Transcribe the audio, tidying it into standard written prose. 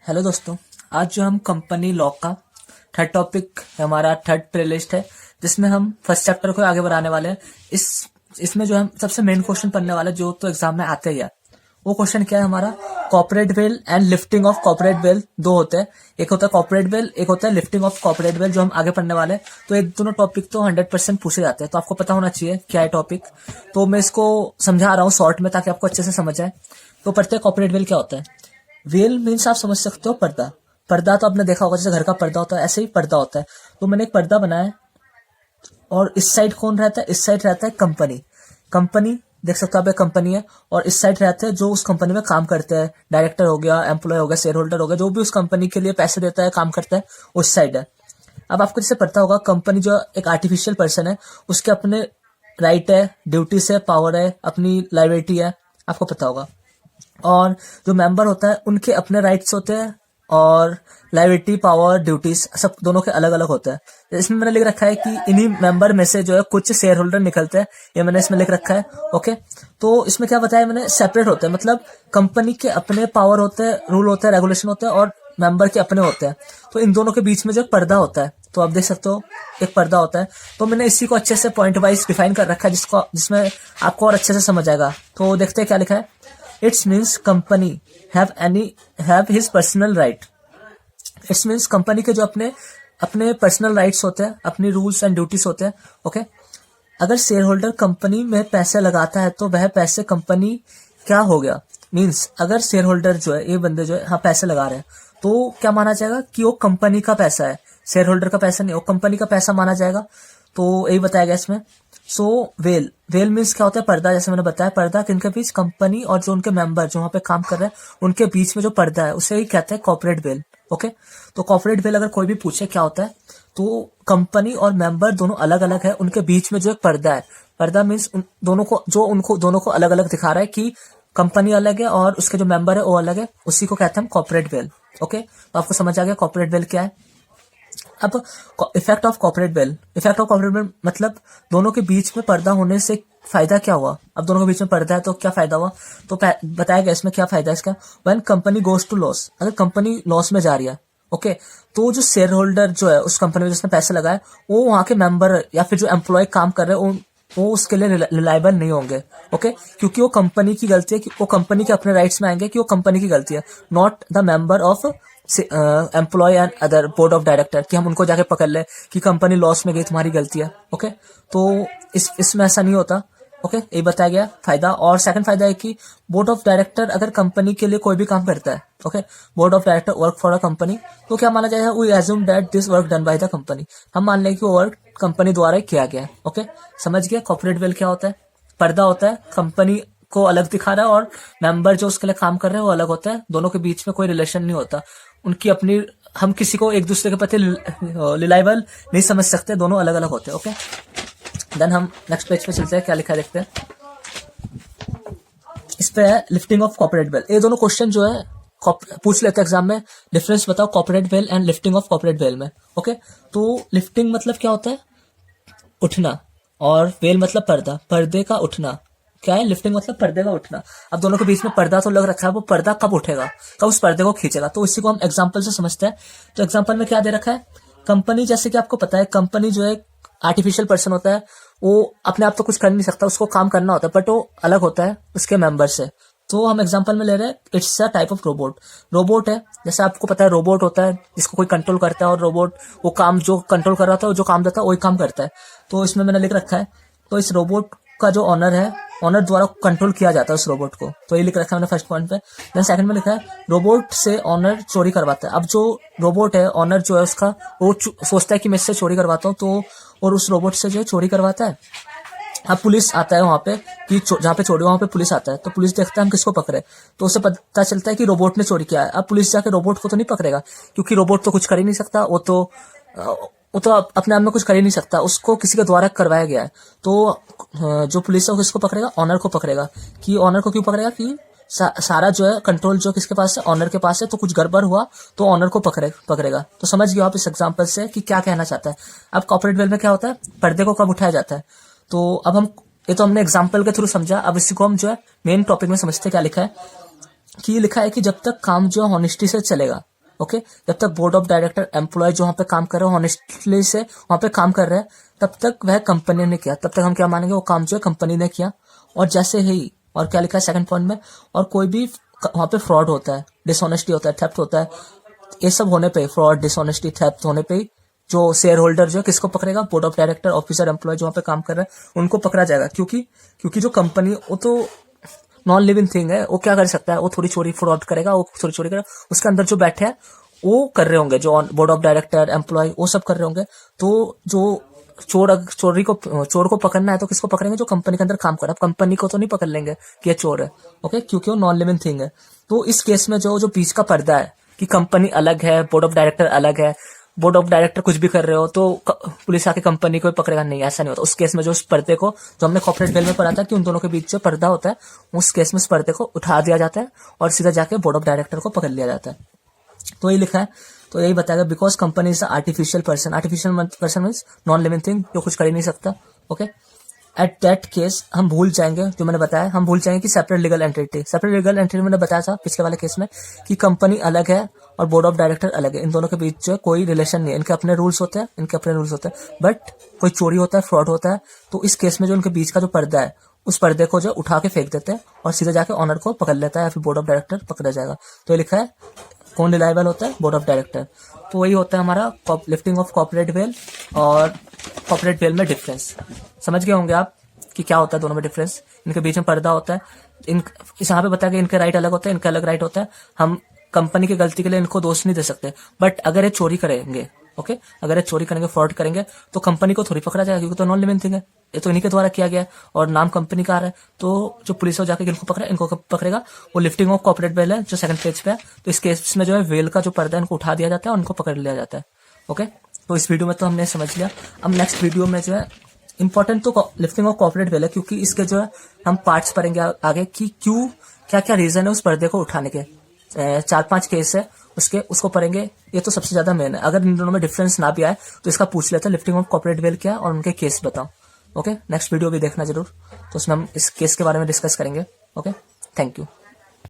Hello दोस्तों। आज जो हम कंपनी लॉ का थर्ड टॉपिक हमारा थर्ड प्लेलिस्ट है, जिसमें हम फर्स्ट चैप्टर को आगे बढ़ाने वाले हैं। इसमें जो हम सबसे मेन क्वेश्चन पढ़ने वाले जो तो एग्जाम में आते ही है, वो क्वेश्चन क्या है हमारा, corporate veil and lifting of corporate veil. दो होते हैं, एक होता है कॉर्पोरेट वेल, एक होता है लिफ्टिंग ऑफ कॉर्पोरेट वेल, जो हम आगे पढ़ने वाले हैं। तो ये दोनों टॉपिक तो 100% पूछे जाते हैं, तो आपको पता होना चाहिए क्या है टॉपिक। तो मैं इसको समझा रहा हूँ शॉर्ट में ताकि आपको अच्छे से समझ आए। तो पढ़ते हैं कॉर्पोरेट वेल क्या होता है। वेल मीन्स आप समझ सकते हो पर्दा। पर्दा तो आपने देखा होगा, जैसे घर का पर्दा होता है ऐसे ही पर्दा होता है। तो मैंने एक पर्दा बनाया है और इस साइड कौन रहता है, इस साइड रहता है कंपनी। कंपनी देख सकते हो आप, एक कंपनी है और इस साइड रहते हैं जो उस कंपनी में काम करते हैं, डायरेक्टर हो गया, एम्प्लॉय हो गया, शेयर होल्डर हो गया, जो भी उस कंपनी के लिए पैसे देता है, काम करता है, उस साइड है। अब आपको जैसे पता होगा, कंपनी जो एक आर्टिफिशियल पर्सन है, उसके अपने राइट है, ड्यूटीज है, पावर है, अपनी लाइबिलिटी है, आपको पता होगा। और जो मेंबर होता है उनके अपने राइट्स होते हैं और लाइबिलिटी, पावर, ड्यूटीज सब दोनों के अलग अलग होते हैं। इसमें मैंने लिख रखा है कि इन्हीं मेंबर में से जो है कुछ शेयर होल्डर निकलते हैं, ये मैंने इसमें लिख रखा है। ओके, तो इसमें क्या बताया मैंने, सेपरेट होते हैं, मतलब कंपनी के अपने पावर होते हैं, रूल होते हैं, रेगुलेशन होते हैं, और मेंबर के अपने होते हैं। तो इन दोनों के बीच में जो पर्दा होता है, तो आप देख सकते हो एक पर्दा होता है। तो मैंने इसी को अच्छे से पॉइंट वाइज डिफाइन कर रखा है, जिसमें आपको और अच्छे से समझ आएगा। तो देखते हैं क्या लिखा है। It's means company have his personal right. It's means company के जो अपने अपने पर्सनल राइट्स होते हैं, अपनी रूल्स एंड ड्यूटीज होते हैं। ओके, अगर शेयर होल्डर कंपनी में पैसे लगाता है तो वह पैसे कंपनी क्या हो गया। मीन्स अगर शेयर होल्डर जो है, ये बंदे जो है हाँ पैसे लगा रहे हैं, तो क्या माना जाएगा कि वो कंपनी का पैसा है, शेयर होल्डर का पैसा नहीं, वो कंपनी का पैसा माना जाएगा। तो यही बताया गया इसमें। सो वेल मीन्स क्या होता है, पर्दा। जैसे मैंने बताया, पर्दा किनके बीच, कंपनी और जो उनके मेंबर जो वहां पे काम कर रहे हैं उनके बीच में जो पर्दा है उसे ही कहते हैं कॉर्पोरेट वेल। ओके, तो कॉर्पोरेट वेल अगर कोई भी पूछे क्या होता है, तो कंपनी और मेंबर दोनों अलग अलग है, उनके बीच में जो एक पर्दा है। पर्दा मीन्स उन दोनों को, जो उनको दोनों को अलग अलग दिखा रहा है कि कंपनी अलग है और उसके जो मेंबर है वो अलग है, उसी को कहते हैं कॉर्पोरेट वेल। ओके, तो आपको समझ आ गया कॉर्पोरेट वेल क्या है। अब effect of corporate veil, effect of corporate veil मतलब दोनों के बीच में पर्दा होने से फायदा क्या हुआ। अब दोनों के बीच में पर्दा है तो क्या फायदा हुआ, तो बताया गया इसमें क्या फायदा है इसका। When company goes to loss, अगर कंपनी लॉस में जा रही है, ओके, तो जो शेयर होल्डर जो है उस कंपनी में जिसने पैसे लगाए, वो वहां के मेंबर या फिर जो एम्प्लॉय काम कर रहे हैं वो उसके लिए रिलायबल नहीं होंगे। ओके, क्योंकि वो कंपनी की गलती है, कि वो कंपनी के अपने राइट्स में आएंगे कि वो कंपनी की गलती है, not the member of employ and other board of director, कि हम उनको जाके पकड़ ले कि कंपनी लॉस में गई, तुम्हारी गलती है। ओके, तो इसमें ऐसा नहीं होता। ओके, ये बताया गया फायदा। और सेकंड फायदा है कि बोर्ड ऑफ डायरेक्टर अगर कंपनी के लिए कोई भी काम करता है, okay, board of director work for a company, तो क्या माना जाएगा, we assume that this work done by the company, हम मान लें कि वो वर्क कंपनी द्वारा किया गया है। ओके, समझ गया कॉर्पोरेट वेल क्या होता है। पर्दा होता है, कंपनी को अलग दिखा रहा है और मेंबर जो उसके लिए काम कर रहे हैं वो अलग होता है, दोनों के बीच में कोई रिलेशन नहीं होता, उनकी अपनी, हम किसी को एक दूसरे के प्रति रिलायबल नहीं समझ सकते, दोनों अलग अलग होते हैं। ओके, देन हम नेक्स्ट पेज पे चलते हैं, क्या लिखा है देखते हैं। इस पे है लिफ्टिंग ऑफ कॉर्पोरेट वेल। ये दोनों क्वेश्चन जो है पूछ लेते हैं एग्जाम में, डिफरेंस बताओ corporate veil and lifting of corporate veil में। ओके, तो लिफ्टिंग मतलब क्या होता है, उठना, और वेल मतलब पर्दा, पर्दे का उठना। क्या है, लिफ्टिंग मतलब पर्दे का उठना। अब दोनों के बीच में पर्दा तो लग रखा है, वो पर्दा कब उठेगा, कब उस पर्दे को खींचेगा, तो इसी को हम एग्जांपल से समझते हैं। तो एग्जांपल में क्या दे रखा है, कंपनी, जैसे कि आपको पता है कंपनी जो है आर्टिफिशियल पर्सन होता है, वो अपने आप तो कुछ कर नहीं सकता, उसको काम करना होता है, बट वो अलग होता है उसके मेंबर से। तो हम एग्जांपल में ले रहे हैं, it's a type of robot. Robot है, जैसे आपको पता है रोबोट होता है जिसको कोई कंट्रोल करता है, और रोबोट वो काम जो कंट्रोल कर रहा था, जो काम देता है वही काम करता है। तो इसमें मैंने लिख रखा है, तो इस रोबोट का जो ऑनर है, ऑनर द्वारा कंट्रोल किया जाता है उस रोबोट को, तो ये लिख रखा है मैंने फर्स्ट पॉइंट पे। देन सेकंड में लिखा है, रोबोट से ऑनर चोरी करवाता है। अब जो रोबोट है, ऑनर जो है उसका, वो सोचता है कि मैं इससे चोरी करवाता हूँ, तो और उस रोबोट से जो है चोरी करवाता है। अब पुलिस आता है वहां पे, कि जहाँ पे चोरी, वहां पे पुलिस आता है, तो पुलिस देखता है हम किसको पकड़े, तो उसे पता चलता है कि रोबोट ने चोरी किया है। अब पुलिस जाके रोबोट को तो नहीं पकड़ेगा, क्योंकि रोबोट तो कुछ कर ही नहीं सकता, वो तो अपने आप में कुछ कर ही नहीं सकता, उसको किसी के द्वारा करवाया गया है। तो जो पुलिस है वो किसको पकड़ेगा, ऑनर को पकड़ेगा। कि ऑनर को क्यों पकड़ेगा, कि सारा जो है कंट्रोल जो किसके पास है, ऑनर के पास है, तो कुछ गड़बड़ हुआ तो ऑनर को पकड़ेगा। तो समझ गए आप इस एग्जांपल से कि क्या कहना चाहता है। अब कॉर्पोरेट वेल में क्या होता है, पर्दे को कब उठाया जाता है। तो अब हम, ये तो हमने एग्जाम्पल के थ्रू समझा, अब इसी को हम जो है मेन टॉपिक में समझते हैं। क्या लिखा है, कि लिखा है कि जब तक काम जो है हॉनेस्टी से चलेगा, ओके, जब तक बोर्ड ऑफ डायरेक्टर एम्प्लॉय जो वहां पे काम कर रहे हैं ऑनेस्टली से वहां पे काम कर रहे हैं, तब तक वह कंपनी ने किया, तब तक हम क्या मानेंगे वो काम जो है कंपनी ने किया। और जैसे ही, और क्या लिखा है सेकंड पॉइंट में, और कोई भी वहां पे फ्रॉड होता है, डिसऑनेस्टी होता है, थेफ्ट होता है, ये सब होने पे, फ्रॉड, डिसऑनेस्टी, थेफ्ट होने पे जो शेयर होल्डर जो है किसको पकड़ेगा, board of director, officer, employ जो वहां पे काम कर रहे हैं उनको पकड़ा जाएगा। क्योंकि जो कंपनी, वो तो नॉन लिविंग थिंग है, वो क्या कर सकता है, वो थोड़ी चोरी फ्रॉड करेगा, वो थोड़ी चोरी करेगा, उसके अंदर जो बैठे हैं वो कर रहे होंगे, जो बोर्ड ऑफ डायरेक्टर, एम्प्लॉय, वो सब कर रहे होंगे। तो जो चोर को पकड़ना है तो किसको पकड़ेंगे, जो कंपनी के अंदर काम कर रहा है। कंपनी को तो नहीं पकड़ लेंगे कि ये चोर है, ओके, क्योंकि वो नॉन लिविंग थिंग है। तो इस केस में जो बीच का पर्दा है कि कंपनी अलग है, बोर्ड ऑफ डायरेक्टर अलग है, बोर्ड ऑफ डायरेक्टर कुछ भी कर रहे हो तो पुलिस आके कंपनी को पकड़ेगा, नहीं, ऐसा नहीं होता। उस केस में जो उस पर्दे को, जो हमने कॉर्पोरेट बेल में पढ़ा था कि उन दोनों के बीच जो पर्दा होता है, उस केस में उस पर्दे को उठा दिया जाता है और सीधा जाके बोर्ड ऑफ डायरेक्टर को पकड़ लिया जाता है। तो ये लिखा है, तो यही बताएगा, because company is artificial person. Artificial person means non living thing, जो कुछ कर ही नहीं सकता, ओके। एट दैट केस हम भूल जाएंगे, जो मैंने बताया, हम भूल जाएंगे कि separate legal entity, separate legal entity मैंने बताया था पिछले वाले केस में कि कंपनी अलग है और बोर्ड ऑफ डायरेक्टर अलग है, इन दोनों के बीच जो है कोई रिलेशन नहीं है, इनके अपने रूल्स होते हैं, इनके अपने रूल्स होते हैं, बट कोई चोरी होता है, फ्रॉड होता है, तो इस केस में जो उनके बीच का जो पर्दा है, उस पर्दे को जो उठा के फेंक देते हैं और सीधे जाके ऑनर को पकड़ लेता है या फिर बोर्ड ऑफ डायरेक्टर पकड़ा जाएगा। तो ये लिखा है, कौन रिलायबल होता है, बोर्ड ऑफ डायरेक्टर। तो वही होता है हमारा लिफ्टिंग ऑफ कॉर्पोरेट वेल और कॉर्पोरेट वेल में डिफरेंस। समझ गए होंगे आप कि क्या होता है दोनों में डिफरेंस, इनके बीच में पर्दा होता है। यहाँ पे बताया कि इनके राइट अलग होता है, इनका अलग राइट होता है। हम कंपनी की गलती के लिए इनको दोष नहीं दे सकते, बट अगर ये चोरी करेंगे, ओके, अगर ये चोरी करेंगे, फ्रॉड करेंगे, तो कंपनी को थोड़ी पकड़ा जाएगा, क्योंकि तो नॉन लिविंग थिंग है, ये तो इन्हीं के द्वारा किया गया है और नाम कंपनी का आ रहा है। तो जो पुलिस हो जाके इनको पकड़े, इनको पकड़ेगा, वो लिफ्टिंग ऑफ कॉर्पोरेट वेल है जो सेकंड पेज पे है। तो इस केस में जो है वेल का जो पर्दा है इनको उठा दिया जाता है और उनको पकड़ लिया जाता है, ओके। तो इस वीडियो में तो हमने समझ लिया। अब नेक्स्ट वीडियो में जो है इंपॉर्टेंट तो लिफ्टिंग ऑफ कॉर्पोरेट वेल है, क्योंकि इसके जो है हम पार्ट्स पढ़ेंगे आगे कि क्यों, क्या क्या रीजन है उस पर्दे को उठाने के। 4-5 केस है उसको पढ़ेंगे, ये तो सबसे ज्यादा मेन है। अगर इन दोनों में डिफरेंस ना भी आए तो इसका पूछ लेते हैं लिफ्टिंग ऑफ कॉर्पोरेट वेल क्या है और उनके केस बताओ, ओके। नेक्स्ट वीडियो भी देखना जरूर, तो उसमें हम इस केस के बारे में डिस्कस करेंगे, ओके। Thank you.